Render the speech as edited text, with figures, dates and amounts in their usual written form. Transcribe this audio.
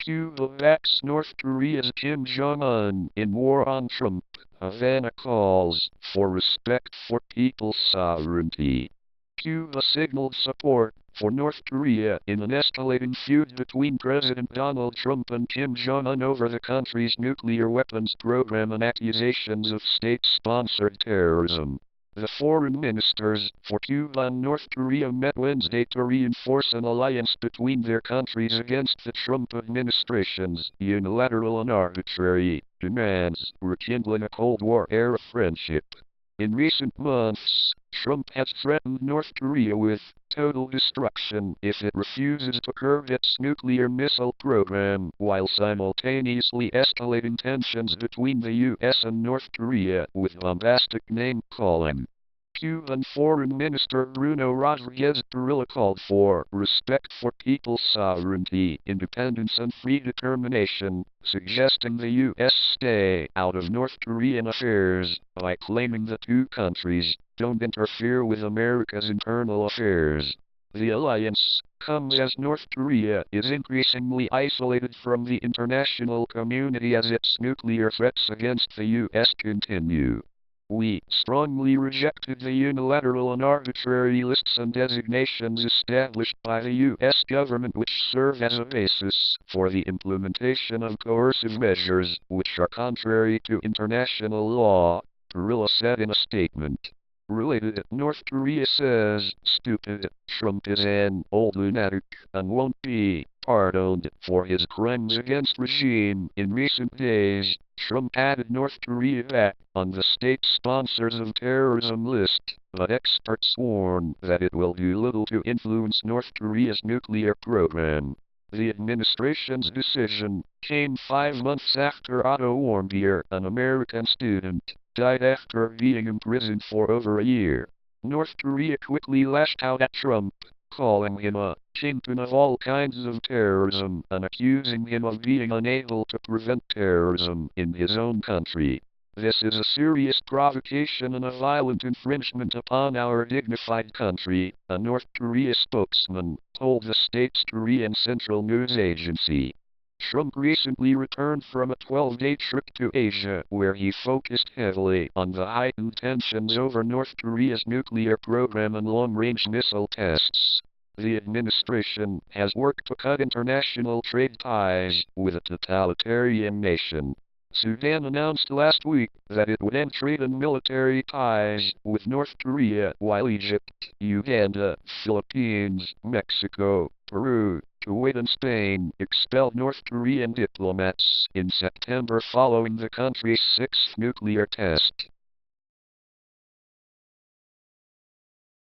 Cuba backs North Korea's Kim Jong-un in war on Trump. Havana calls for respect for people's sovereignty. Cuba signaled support for North Korea in an escalating feud between President Donald Trump and Kim Jong-un over the country's nuclear weapons program and accusations of state-sponsored terrorism. The foreign ministers for Cuba and North Korea met Wednesday to reinforce an alliance between their countries against the Trump administration's unilateral and arbitrary demands, rekindling a Cold War-era friendship. In recent months, Trump has threatened North Korea with total destruction if it refuses to curb its nuclear missile program, while simultaneously escalating tensions between the U.S. and North Korea with bombastic name-calling. Cuban Foreign Minister Bruno Rodriguez Parilla called for respect for people's sovereignty, independence and free determination, suggesting the U.S. stay out of North Korean affairs by claiming the two countries don't interfere with America's internal affairs. The alliance comes as North Korea is increasingly isolated from the international community as its nuclear threats against the U.S. continue. We strongly rejected the unilateral and arbitrary lists and designations established by the U.S. government which serve as a basis for the implementation of coercive measures which are contrary to international law, Parilla said in a statement. Related, North Korea says, "Stupid, Trump is an old lunatic and won't be pardoned for his crimes against regime." In recent days, Trump added North Korea back on the state sponsors of terrorism list, but experts warn that it will do little to influence North Korea's nuclear program. The administration's decision came 5 months after Otto Warmbier, an American student, died after being imprisoned for over a year. North Korea quickly lashed out at Trump, calling him a kingpin of all kinds of terrorism and accusing him of being unable to prevent terrorism in his own country. "This is a serious provocation and a violent infringement upon our dignified country," a North Korea spokesman told the state's Korean Central News Agency. Trump recently returned from a 12-day trip to Asia, where he focused heavily on the heightened tensions over North Korea's nuclear program and long-range missile tests. The administration has worked to cut international trade ties with a totalitarian nation. Sudan announced last week that it would end trade and military ties with North Korea, while Egypt, Uganda, Philippines, Mexico, Peru, Kuwait and Spain expelled North Korean diplomats in September following the country's 6th nuclear test.